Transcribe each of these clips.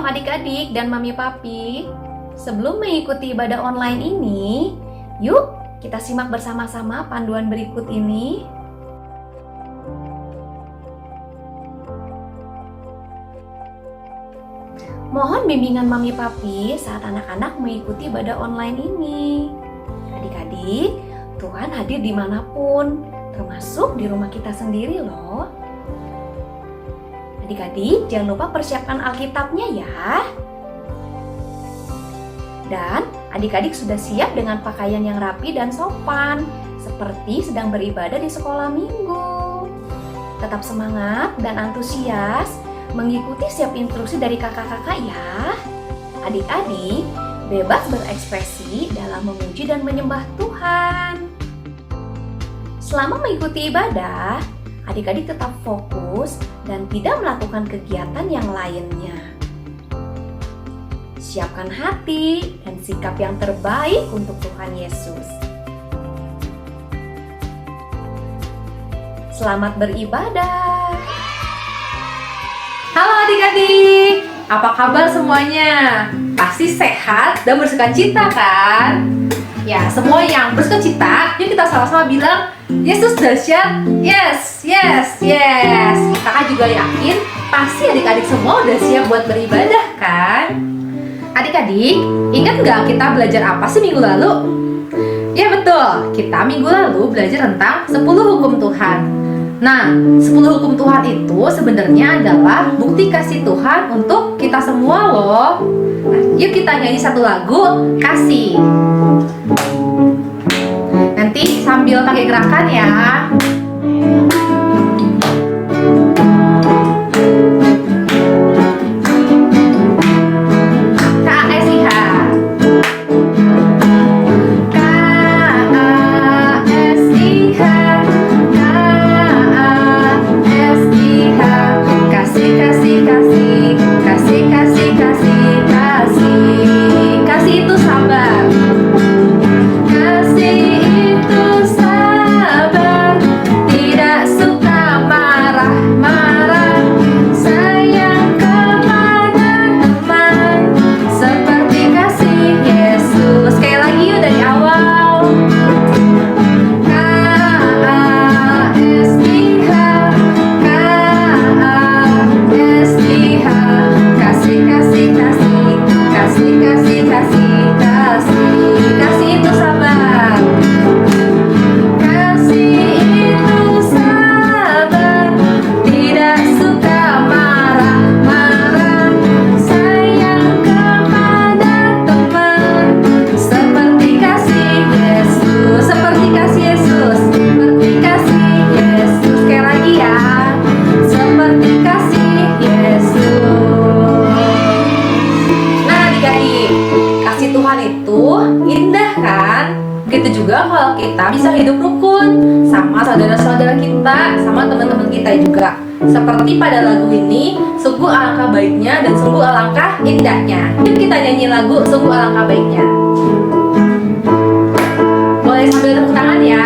adik-adik dan mami papi. Sebelum mengikuti ibadah online ini, yuk kita simak bersama-sama panduan berikut ini. Mohon bimbingan mami papi saat anak-anak mengikuti ibadah online ini. Adik-adik, Tuhan hadir dimanapun, termasuk di rumah kita sendiri loh. Adik-adik, jangan lupa persiapkan Alkitabnya ya. Dan adik-adik sudah siap dengan pakaian yang rapi dan sopan, seperti sedang beribadah di sekolah minggu. Tetap semangat dan antusias mengikuti setiap instruksi dari kakak-kakak ya. Adik-adik, bebas berekspresi dalam memuji dan menyembah Tuhan. Selama mengikuti ibadah, adik-adik tetap fokus dan tidak melakukan kegiatan yang lainnya. Siapkan hati dan sikap yang terbaik untuk Tuhan Yesus. Selamat beribadah. Halo adik-adik, apa kabar semuanya? Pasti sehat dan bersukacita kan? Ya, semua yang bersukacita, yuk kita sama-sama bilang Yesus dahsyat, yes, yes, yes. Kakak juga yakin pasti adik-adik semua udah siap buat beribadah kan? Adik-adik, ingat nggak kita belajar apa sih minggu lalu? Ya betul, kita minggu lalu belajar tentang 10 hukum Tuhan. Nah, 10 hukum Tuhan itu sebenarnya adalah bukti kasih Tuhan untuk kita semua loh. Nah, yuk kita nyanyi satu lagu, Kasih. Nanti sambil pakai gerakan ya. Begitu juga kalau kita bisa hidup rukun sama saudara-saudara kita, sama teman-teman kita juga. Seperti pada lagu ini, sungguh alangkah baiknya dan sungguh alangkah indahnya. Yuk kita nyanyi lagu sungguh alangkah baiknya. Boleh sambil tepuk tangan ya.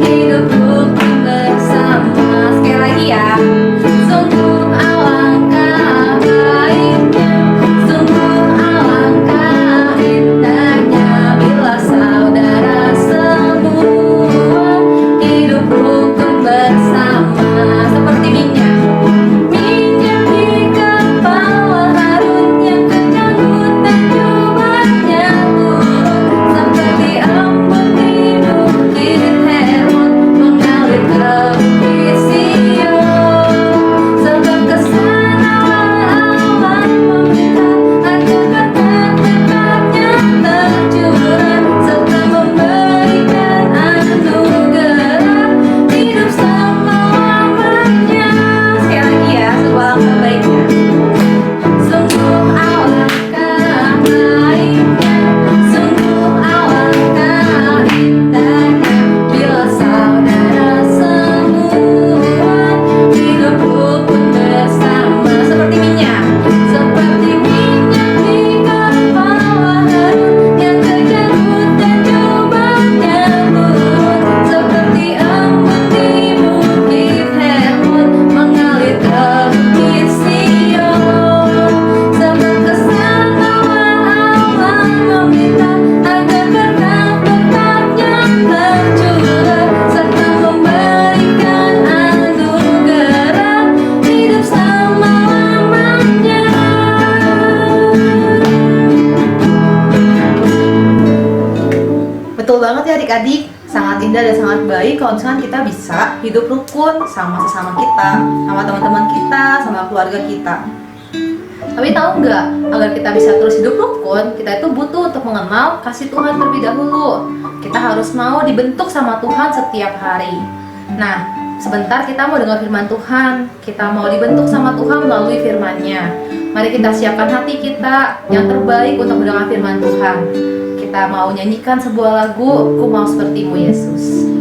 Hidup rukun bersama. Sekali lagi ya. Sungguh terbaik kalau misalkan kita bisa hidup rukun sama sesama kita, sama teman-teman kita, sama keluarga kita. Tapi tahu nggak, agar kita bisa terus hidup rukun, kita itu butuh untuk mengenal kasih Tuhan terlebih dahulu. Kita harus mau dibentuk sama Tuhan setiap hari. Nah, sebentar kita mau dengar firman Tuhan, kita mau dibentuk sama Tuhan melalui firman-Nya. Mari kita siapkan hati kita yang terbaik untuk mendengar firman Tuhan. Kita mau nyanyikan sebuah lagu, Ku Mau Seperti-Mu Yesus.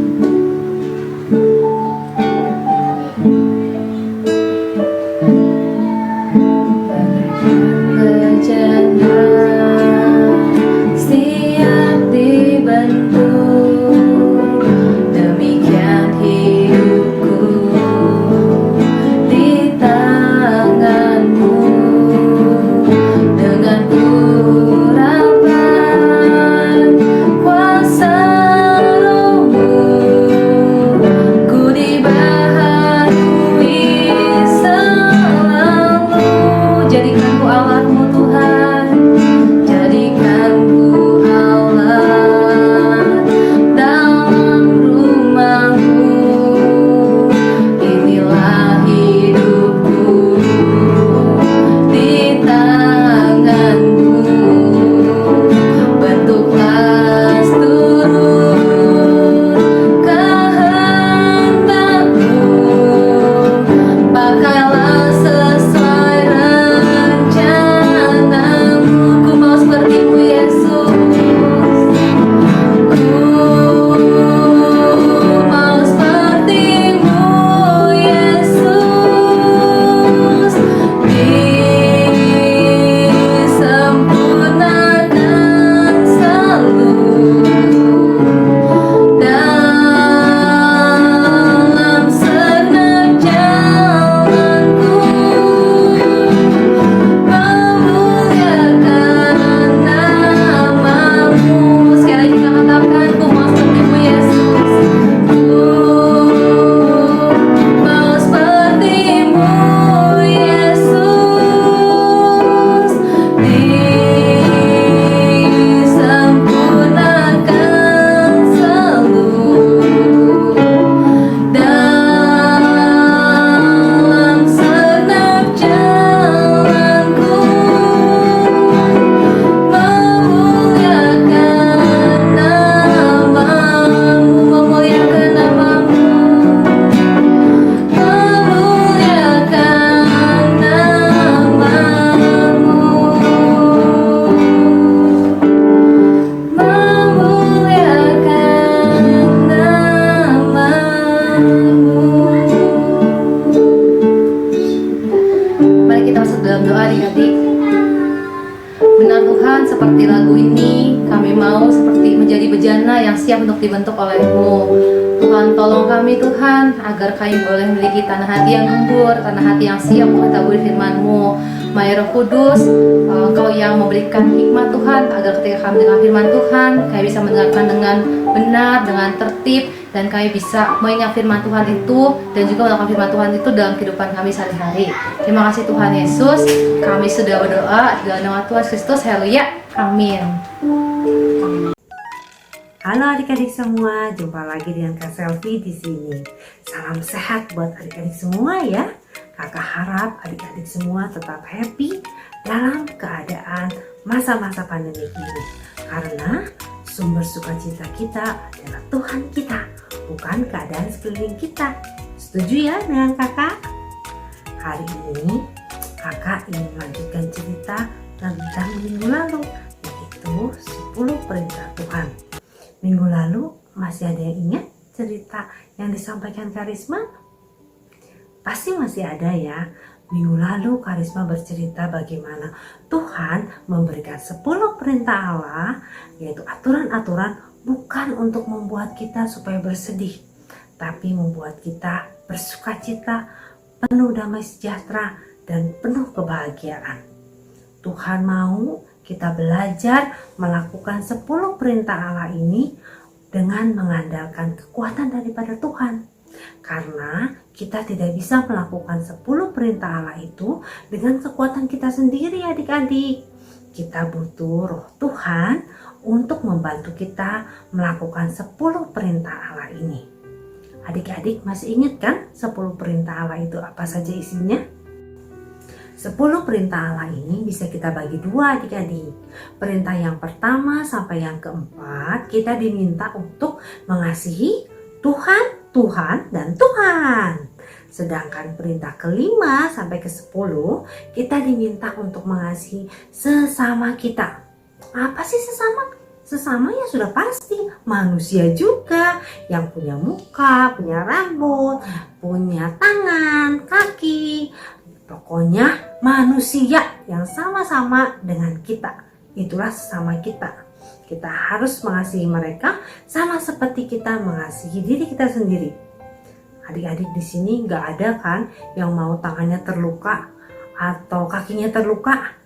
Seperti lagu ini, kami mau seperti menjadi bejana yang siap untuk dibentuk oleh-Mu. Tuhan, tolong kami Tuhan, agar kami boleh memiliki tanah hati yang gembur, tanah hati yang siap mengetahui firman-Mu. Mari Roh Kudus, Engkau yang memberikan hikmat Tuhan, agar ketika kami dengar firman Tuhan, kami bisa mendengarkan dengan benar, dengan tertib, dan kami bisa mengingat firman Tuhan itu, dan juga melakukan firman Tuhan itu dalam kehidupan kami sehari-hari. Terima kasih Tuhan Yesus, kami sudah berdoa dalam nama Tuhan Kristus, haleluya. Amin. Halo adik-adik semua, jumpa lagi dengan Kak Selvi di sini. Salam sehat buat adik-adik semua ya. Kakak harap adik-adik semua tetap happy dalam keadaan masa-masa pandemi ini. Karena sumber sukacita kita adalah Tuhan kita, bukan keadaan sekeliling kita. Setuju ya dengan kakak? Hari ini kakak ingin melanjutkan cerita tentang minggu lalu, yaitu 10 perintah Tuhan. Minggu lalu masih ada yang ingat cerita yang disampaikan Karisma? Pasti masih ada ya. Minggu lalu Karisma bercerita bagaimana Tuhan memberikan 10 perintah Allah, yaitu aturan-aturan bukan untuk membuat kita supaya bersedih, tapi membuat kita bersukacita, penuh damai sejahtera, dan penuh kebahagiaan. Tuhan mau kita belajar melakukan 10 perintah Allah ini dengan mengandalkan kekuatan daripada Tuhan. Karena kita tidak bisa melakukan 10 perintah Allah itu dengan kekuatan kita sendiri adik-adik. Kita butuh Roh Tuhan untuk membantu kita melakukan 10 perintah Allah ini. Adik-adik masih ingat kan 10 perintah Allah itu apa saja isinya? 10 perintah Allah ini bisa kita bagi dua adik-adik. Perintah yang pertama sampai yang keempat kita diminta untuk mengasihi Tuhan, Tuhan, dan Tuhan. Sedangkan perintah kelima sampai ke-10 kita diminta untuk mengasihi sesama kita. Apa sih sesama? Sesama ya sudah pasti manusia juga yang punya muka, punya rambut, punya tangan, kaki. Pokoknya manusia yang sama-sama dengan kita. Itulah sesama kita. Kita harus mengasihi mereka sama seperti kita mengasihi diri kita sendiri. Adik-adik di sini nggak ada kan yang mau tangannya terluka atau kakinya terluka.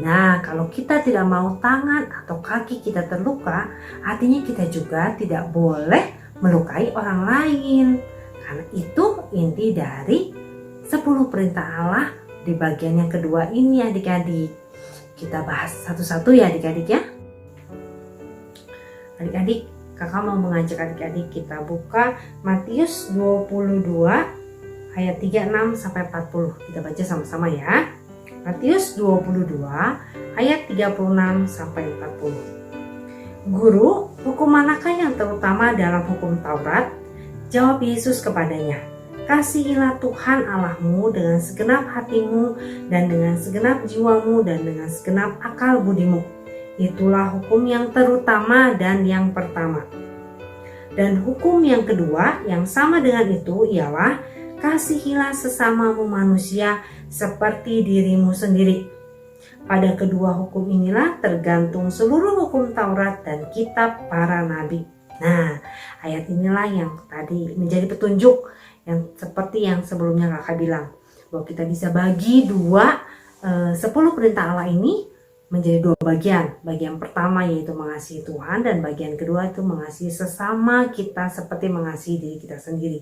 Nah, kalau kita tidak mau tangan atau kaki kita terluka, artinya kita juga tidak boleh melukai orang lain. Karena itu inti dari 10 perintah Allah di bagian yang kedua ini adik-adik. Kita bahas satu-satu ya adik-adik ya. Adik-adik, kakak mau mengajak adik-adik kita buka Matius 22 ayat 36 sampai 40. Kita baca sama-sama ya. Matius 22 ayat 36 sampai 40. Guru, hukum manakah yang terutama dalam hukum Taurat? Jawab Yesus kepadanya, kasihilah Tuhan Allahmu dengan segenap hatimu dan dengan segenap jiwamu dan dengan segenap akal budimu. Itulah hukum yang terutama dan yang pertama. Dan hukum yang kedua yang sama dengan itu ialah kasihilah sesamamu manusia seperti dirimu sendiri. Pada kedua hukum inilah tergantung seluruh hukum Taurat dan kitab para nabi. Nah, ayat inilah yang tadi menjadi petunjuk yang seperti yang sebelumnya kakak bilang, bahwa kita bisa bagi 10 perintah Allah ini menjadi 2 bagian. Bagian pertama yaitu mengasihi Tuhan dan bagian kedua itu mengasihi sesama kita seperti mengasihi diri kita sendiri.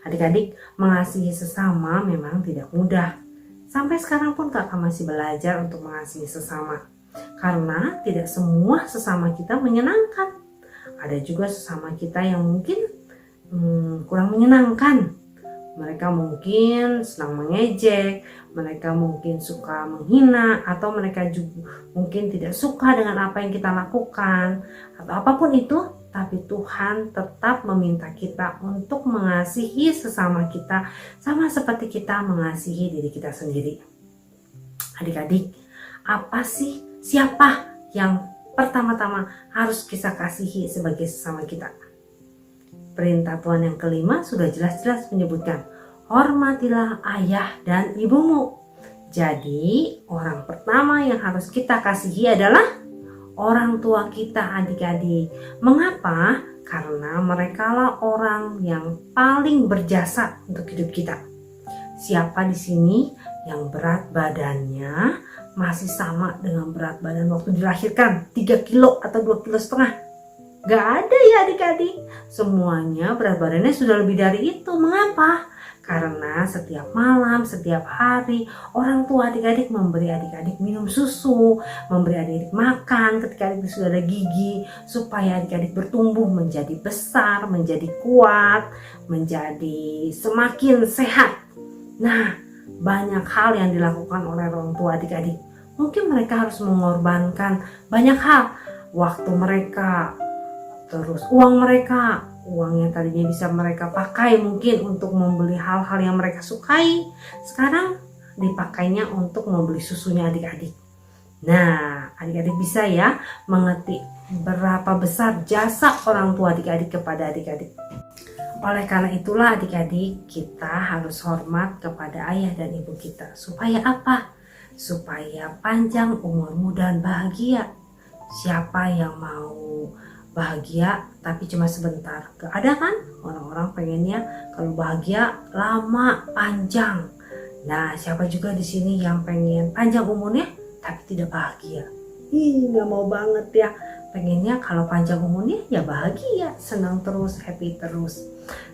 Adik-adik, mengasihi sesama memang tidak mudah. Sampai sekarang pun kakak masih belajar untuk mengasihi sesama. Karena tidak semua sesama kita menyenangkan. Ada juga sesama kita yang mungkin kurang menyenangkan. Mereka mungkin senang mengejek, mereka mungkin suka menghina, atau mereka juga mungkin tidak suka dengan apa yang kita lakukan, atau apapun itu. Tapi Tuhan tetap meminta kita untuk mengasihi sesama kita sama seperti kita mengasihi diri kita sendiri. Adik-adik, siapa yang pertama-tama harus kita kasihi sebagai sesama kita? Perintah Tuhan yang kelima sudah jelas-jelas menyebutkan, hormatilah ayah dan ibumu. Jadi orang pertama yang harus kita kasihi adalah orang tua kita adik-adik. Mengapa? Karena merekalah orang yang paling berjasa untuk hidup kita. Siapa di sini yang berat badannya masih sama dengan berat badan waktu dilahirkan, 3 kilo atau 2,5 kilo? Gak ada ya adik-adik. Semuanya berat badannya sudah lebih dari itu. Mengapa? Karena setiap malam, setiap hari orang tua adik-adik memberi adik-adik minum susu, memberi adik-adik makan ketika adik sudah ada gigi, supaya adik-adik bertumbuh menjadi besar, menjadi kuat, menjadi semakin sehat. Nah, banyak hal yang dilakukan oleh orang tua adik-adik. Mungkin mereka harus mengorbankan banyak hal, waktu mereka, terus uang mereka, uang yang tadinya bisa mereka pakai mungkin untuk membeli hal-hal yang mereka sukai, sekarang dipakainya untuk membeli susunya adik-adik. Nah, adik-adik bisa ya mengerti berapa besar jasa orang tua adik-adik kepada adik-adik. Oleh karena itulah adik-adik, kita harus hormat kepada ayah dan ibu kita. Supaya apa? Supaya panjang umurmu dan bahagia. Siapa yang mau bahagia tapi cuma sebentar? Gak ada kan? Orang-orang pengennya kalau bahagia lama, panjang. Nah, siapa juga di sini yang pengen panjang umurnya tapi tidak bahagia? Gak mau banget ya. Pengennya kalau panjang umurnya ya bahagia, senang terus, happy terus.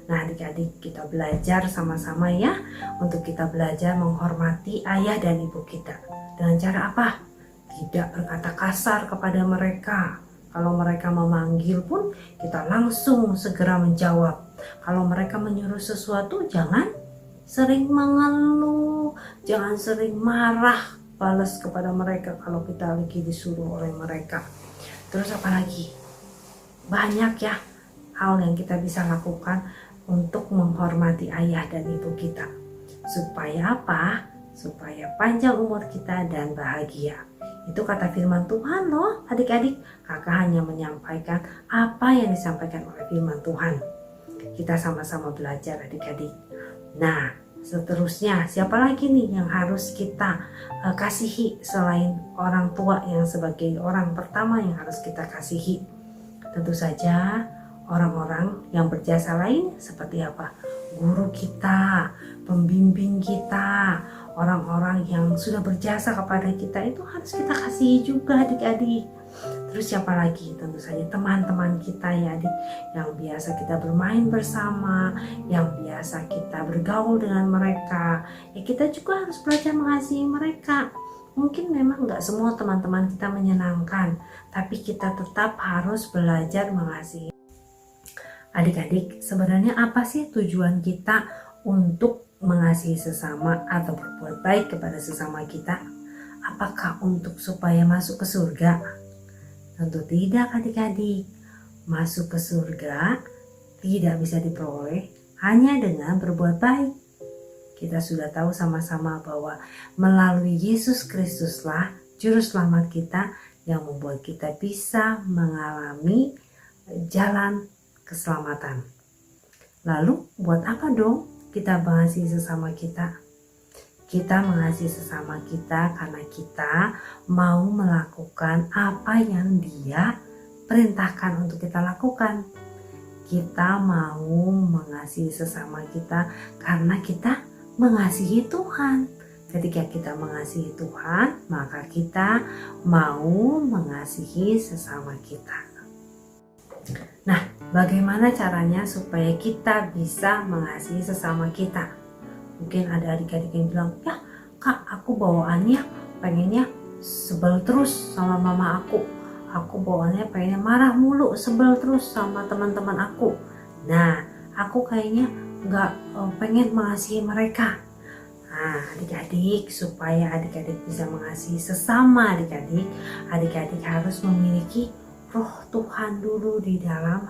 Nah, adik-adik, kita belajar sama-sama ya untuk kita belajar menghormati ayah dan ibu kita. Dengan cara apa? Tidak berkata kasar kepada mereka, Kalau mereka memanggil pun kita langsung segera menjawab. Kalau mereka menyuruh sesuatu, jangan sering mengeluh, jangan sering marah balas kepada mereka kalau kita lagi disuruh oleh mereka. Terus apa lagi? Banyak ya hal yang kita bisa lakukan untuk menghormati ayah dan ibu kita. Supaya apa? Supaya panjang umur kita dan bahagia. Itu kata firman Tuhan loh adik-adik. Kakak hanya menyampaikan apa yang disampaikan oleh firman Tuhan. Kita sama-sama belajar adik-adik. Nah, seterusnya siapa lagi nih yang harus kita kasihi selain orang tua yang sebagai orang pertama yang harus kita kasihi? Tentu saja orang-orang yang berjasa lain seperti apa? Guru kita, pembimbing kita, orang-orang yang sudah berjasa kepada kita itu harus kita kasihi juga adik-adik. Terus siapa lagi? Tentu saja teman-teman kita ya adik, yang biasa kita bermain bersama, yang biasa kita bergaul dengan mereka. Ya kita juga harus belajar mengasihi mereka. Mungkin memang nggak semua teman-teman kita menyenangkan, tapi kita tetap harus belajar mengasihi. Adik-adik, sebenarnya apa sih tujuan kita untuk mengasihi sesama atau berbuat baik kepada sesama kita? Apakah untuk supaya masuk ke surga? Tentu tidak adik-adik. Masuk ke surga tidak bisa diperoleh hanya dengan berbuat baik. Kita sudah tahu sama-sama bahwa melalui Yesus Kristuslah juru selamat kita yang membuat kita bisa mengalami jalan keselamatan. Lalu buat apa dong kita mengasihi sesama kita? Kita mengasihi sesama kita karena kita mau melakukan apa yang Dia perintahkan untuk kita lakukan. Kita mau mengasihi sesama kita karena kita mengasihi Tuhan. Ketika kita mengasihi Tuhan, maka kita mau mengasihi sesama kita. Nah, bagaimana caranya supaya kita bisa mengasihi sesama kita? Mungkin ada adik-adik yang bilang, ya kak, aku bawaannya pengennya sebel terus sama mama aku. Aku bawaannya pengennya marah mulu, sebel terus sama teman-teman aku. Nah, aku kayaknya gak pengen mengasihi mereka. Nah, adik-adik, supaya adik-adik bisa mengasihi sesama adik-adik, adik-adik harus memiliki roh Tuhan dulu di dalam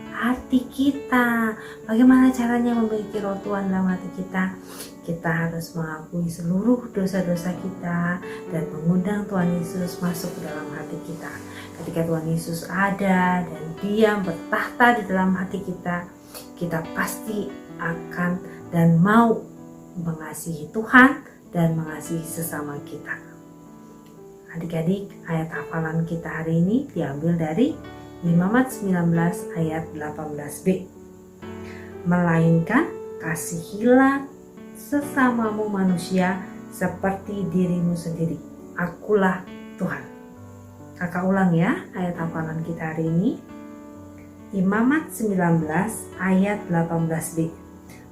hati kita. Bagaimana caranya memiliki roh Tuhan dalam hati kita? Kita harus mengakui seluruh dosa-dosa kita dan mengundang Tuhan Yesus masuk ke dalam hati kita. Ketika Tuhan Yesus ada dan Dia bertahta di dalam hati kita, kita pasti akan dan mau mengasihi Tuhan dan mengasihi sesama kita. Adik-adik, ayat hafalan kita hari ini diambil dari Imamat 19 ayat 18b. Melainkan kasihilah sesamamu manusia seperti dirimu sendiri. Akulah Tuhan. Kakak ulang ya ayat hafalan kita hari ini. Imamat 19 ayat 18b.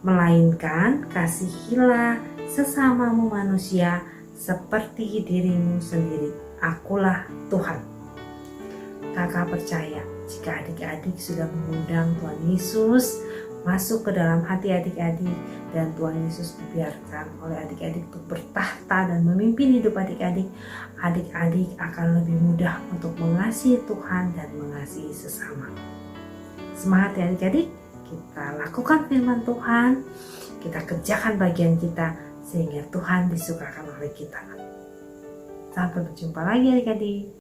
Melainkan kasihilah sesamamu manusia seperti dirimu sendiri. Akulah Tuhan. Kakak percaya jika adik-adik sudah mengundang Tuhan Yesus masuk ke dalam hati adik-adik dan Tuhan Yesus dibiarkan oleh adik-adik untuk bertahta dan memimpin hidup adik-adik, adik-adik akan lebih mudah untuk mengasihi Tuhan dan mengasihi sesama. Semangat ya adik-adik, kita lakukan firman Tuhan, kita kerjakan bagian kita sehingga Tuhan disukakan oleh kita. Sampai berjumpa lagi adik-adik.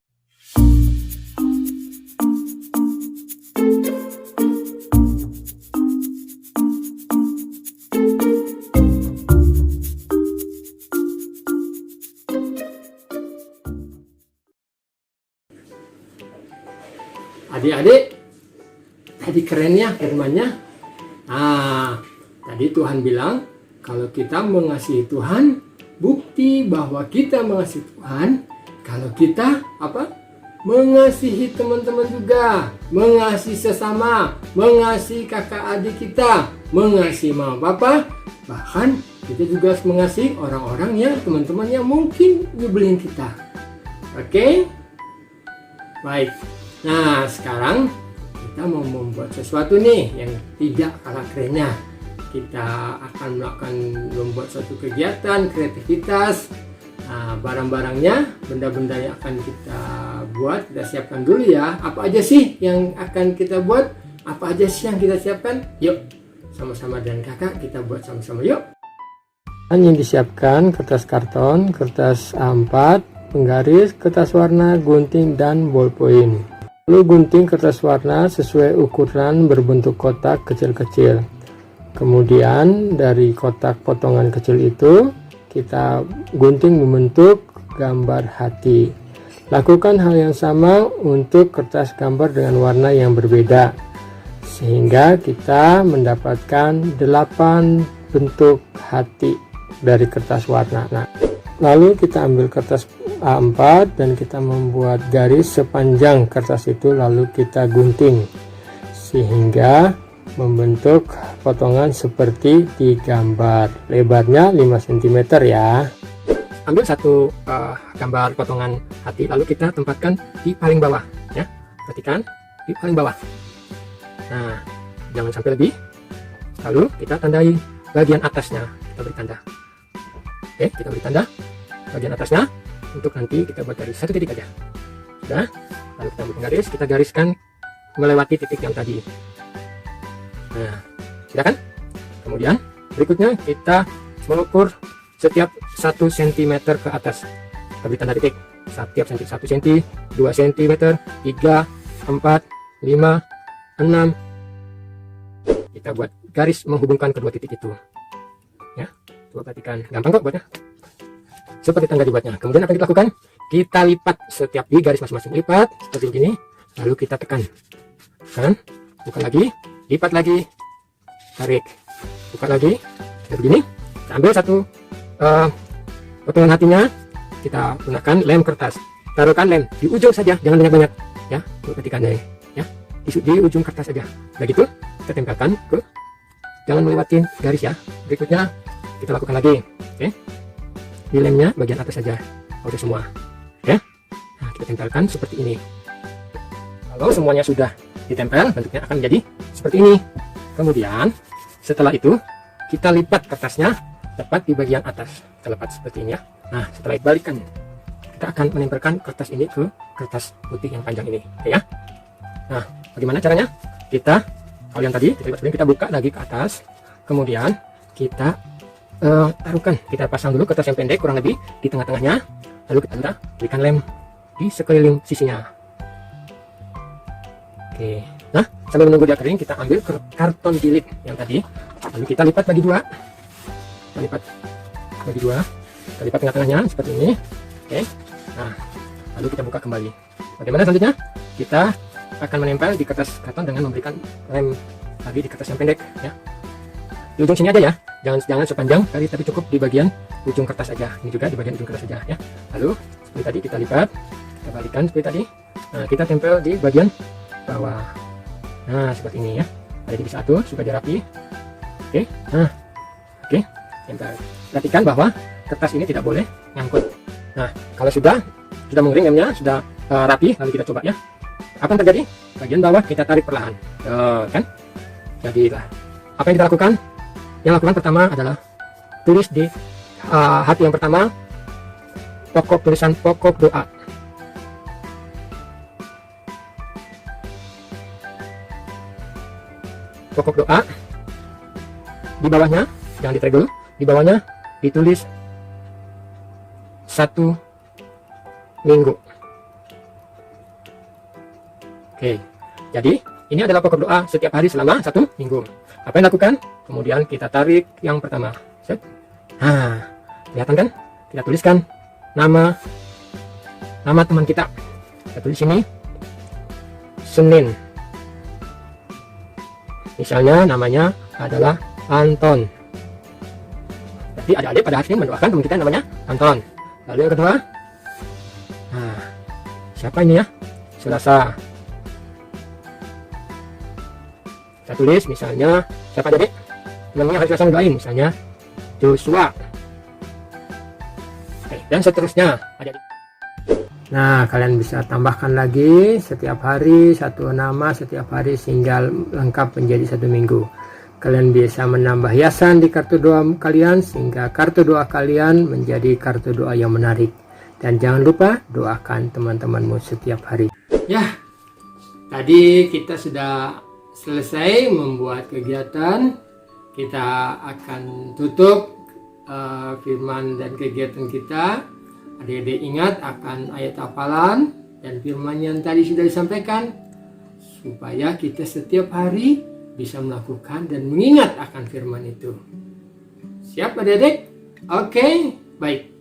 Adik-adik, tadi keren ya firman-nya. Nah, tadi Tuhan bilang kalau kita mengasihi Tuhan, bukti bahwa kita mengasihi Tuhan kalau kita mengasihi teman-teman juga, mengasihi sesama, mengasihi kakak adik kita, mengasihi mama papa, bahkan kita juga harus mengasihi orang-orang yang teman-teman yang mungkin nyebelin kita. Oke? Baik. Nah, sekarang kita mau membuat sesuatu nih yang tidak kalah kerennya. Kita akan membuat suatu kegiatan kreativitas. Nah, barang-barangnya, benda-benda yang akan kita buat, kita siapkan dulu ya. Apa aja sih yang akan kita buat? Apa aja sih yang kita siapkan? Yuk, sama-sama dan kakak kita buat sama-sama yuk. Yang disiapkan kertas karton, kertas A4, penggaris, kertas warna, gunting, dan ballpoint. Lalu gunting kertas warna sesuai ukuran berbentuk kotak kecil-kecil. Kemudian dari kotak potongan kecil itu kita gunting membentuk gambar hati. Lakukan hal yang sama untuk kertas gambar dengan warna yang berbeda, sehingga kita mendapatkan 8 bentuk hati dari kertas warna. Nah, lalu kita ambil kertas A4 dan kita membuat garis sepanjang kertas itu, lalu kita gunting sehingga membentuk potongan seperti di gambar. Lebarnya 5 cm ya. Ambil satu gambar potongan hati, lalu kita tempatkan di paling bawah ya. Perhatikan di paling bawah. Nah, jangan sampai lebih. Lalu kita tandai bagian atasnya. Kita beri tanda. Oke, kita beri tanda bagian atasnya. Untuk nanti kita buat garis 1 titik aja. Sudah. Lalu kita ambil garis, kita gariskan melewati titik yang tadi. Nah, sudah kan? Kemudian berikutnya kita mengukur setiap 1 cm ke atas. Kita beri tanda titik. Setiap 1 cm, 2 cm, 3, 4, 5, 6. Kita buat garis menghubungkan kedua titik itu. Ya, coba perhatikan. Gampang kok buatnya. Seperti tangga dibuatnya. Kemudian apa yang kita lakukan? Kita lipat setiap di garis masing-masing. Lipat seperti ini. Lalu kita tekan. Kan? Buka lagi. Lipat lagi, tarik, buka lagi, seperti begini. Kita ambil satu potongan hatinya, kita gunakan lem kertas. Taruhkan lem di ujung saja, jangan banyak-banyak, ya. Perhatikan deh, ya. Di ujung kertas saja. Begitu, kita tempelkan ke, jangan melewati garis ya. Berikutnya kita lakukan lagi, oke. Di lemnya bagian atas saja, udah semua, oke. Nah, kita tempelkan seperti ini. Kalau semuanya sudah ditempel, bentuknya akan menjadi seperti ini. Kemudian setelah itu kita lipat kertasnya tepat di bagian atas. Kita lipat seperti ini ya. Nah, setelah dibalikan, kita akan menempelkan kertas ini ke kertas putih yang panjang ini, oke ya. Nah, bagaimana caranya? Kita, kalau yang tadi kita buka lagi ke atas, kemudian kita taruhkan, kita pasang dulu kertas yang pendek kurang lebih di tengah-tengahnya, lalu kita berikan lem di sekeliling sisinya. Oke, nah sambil menunggu dia kering, kita ambil karton jilid yang tadi, lalu kita lipat bagi dua, kita lipat tengah-tengahnya seperti ini. Oke, nah lalu kita buka kembali. Bagaimana selanjutnya? Kita akan menempel di kertas karton dengan memberikan lem lagi di kertas yang pendek, ya. Di ujung sini aja ya, jangan sepanjang tadi, tapi cukup di bagian ujung kertas aja. Ini juga di bagian ujung kertas saja, ya. Lalu seperti tadi kita lipat, kita balikkan seperti tadi. Nah, kita tempel di bagian bawah. Nah, seperti ini ya. Ada di satu supaya rapi. Oke. Nah, oke. Tempel. Perhatikan bahwa kertas ini tidak boleh nyangkut. Nah, kalau sudah mengering lemnya, sudah rapi, lalu kita coba ya. Apa yang terjadi? Bagian bawah kita tarik perlahan. Kan? Jadilah. Apa yang kita lakukan? Yang lakukan pertama adalah tulis di hati yang pertama tulisan pokok doa. Pokok doa. Di bawahnya, jangan ditregel, di bawahnya ditulis 1 minggu. Oke, jadi ini adalah pokok doa setiap hari selama 1 minggu. Apa yang lakukan? Kemudian kita tarik yang pertama. Set. Nah, kelihatan kan? Kita tuliskan nama teman kita. Kita tulis sini Senin. Misalnya namanya adalah Anton. Jadi adik-adik pada hari ini mendoakan teman kita namanya Anton. Lalu yang kedua, nah, siapa ini ya? Selasa. Kita tulis misalnya siapa adik? Namanya hari Selasa lain, misalnya Joshua. Oke, dan seterusnya adik-adik. Nah, kalian bisa tambahkan lagi setiap hari satu nama setiap hari sehingga lengkap menjadi 1 minggu. Kalian bisa menambah hiasan di kartu doa kalian sehingga kartu doa kalian menjadi kartu doa yang menarik. Dan jangan lupa doakan teman-temanmu setiap hari. Ya, tadi kita sudah selesai membuat kegiatan. Kita akan tutup firman dan kegiatan kita. Adik-adik ingat akan ayat hafalan dan firman yang tadi sudah disampaikan supaya kita setiap hari bisa melakukan dan mengingat akan firman itu. Siap adik-adik? Oke, baik.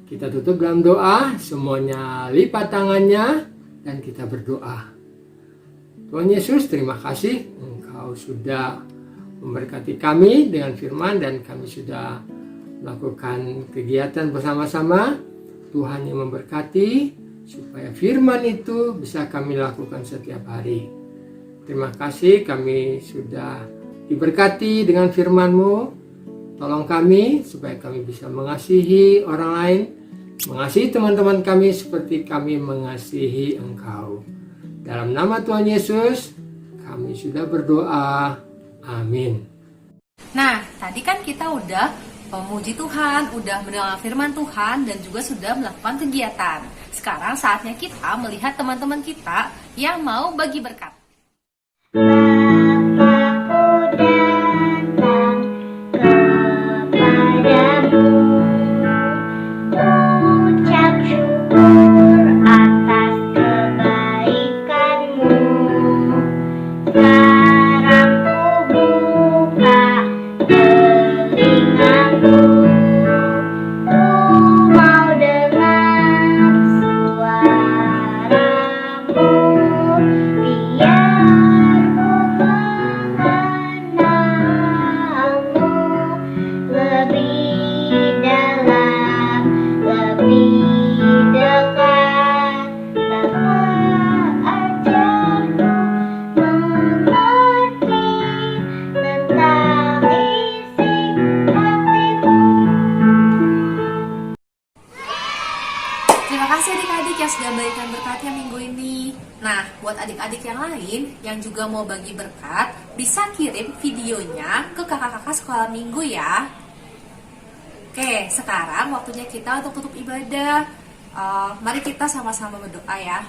Kita tutup dalam doa, semuanya lipat tangannya dan kita berdoa. Tuhan Yesus, terima kasih Engkau sudah memberkati kami dengan firman dan kami sudah melakukan kegiatan bersama-sama. Tuhan yang memberkati supaya firman itu bisa kami lakukan setiap hari. Terima kasih kami sudah diberkati dengan firman-Mu. Tolong kami supaya kami bisa mengasihi orang lain, mengasihi teman-teman kami seperti kami mengasihi Engkau. Dalam nama Tuhan Yesus, kami sudah berdoa. Amin. Nah, tadi kan kita udah memuji Tuhan, udah mendengar firman Tuhan, dan juga sudah melakukan kegiatan. Sekarang saatnya kita melihat teman-teman kita yang mau bagi berkat. Terima kasih adik-adik yang sudah memberikan berkatnya minggu ini. Nah, buat adik-adik yang lain yang juga mau bagi berkat, bisa kirim videonya ke kakak-kakak sekolah minggu ya. Oke, sekarang waktunya kita untuk tutup ibadah. Mari kita sama-sama berdoa ya.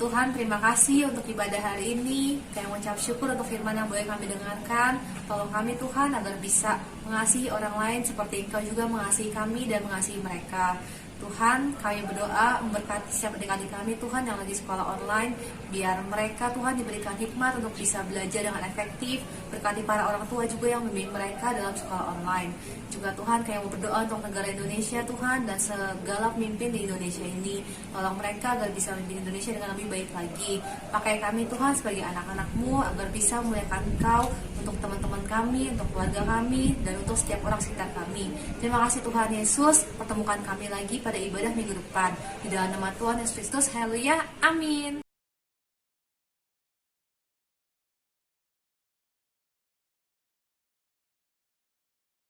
Tuhan, terima kasih untuk ibadah hari ini. Kami mengucap syukur untuk firman yang boleh kami dengarkan. Tolong kami Tuhan agar bisa mengasihi orang lain seperti Engkau juga mengasihi kami dan mengasihi mereka. Tuhan, kami berdoa memberkati setiap adik-adik kami Tuhan yang lagi sekolah online, biar mereka Tuhan diberikan hikmat untuk bisa belajar dengan efektif. Berkati para orang tua juga yang membimbing mereka dalam sekolah online. Juga Tuhan, kami mau berdoa untuk negara Indonesia Tuhan dan segala pemimpin di Indonesia ini. Tolong mereka agar bisa memimpin Indonesia dengan lebih baik lagi. Pakai kami Tuhan sebagai anak-anak-Mu agar bisa memuliakan Engkau untuk teman-teman kami, untuk keluarga kami, dan untuk setiap orang sekitar kami. Terima kasih Tuhan Yesus, pertemukan kami lagi pada ibadah minggu depan. Di dalam nama Tuhan Yesus Kristus, haleluya, amin.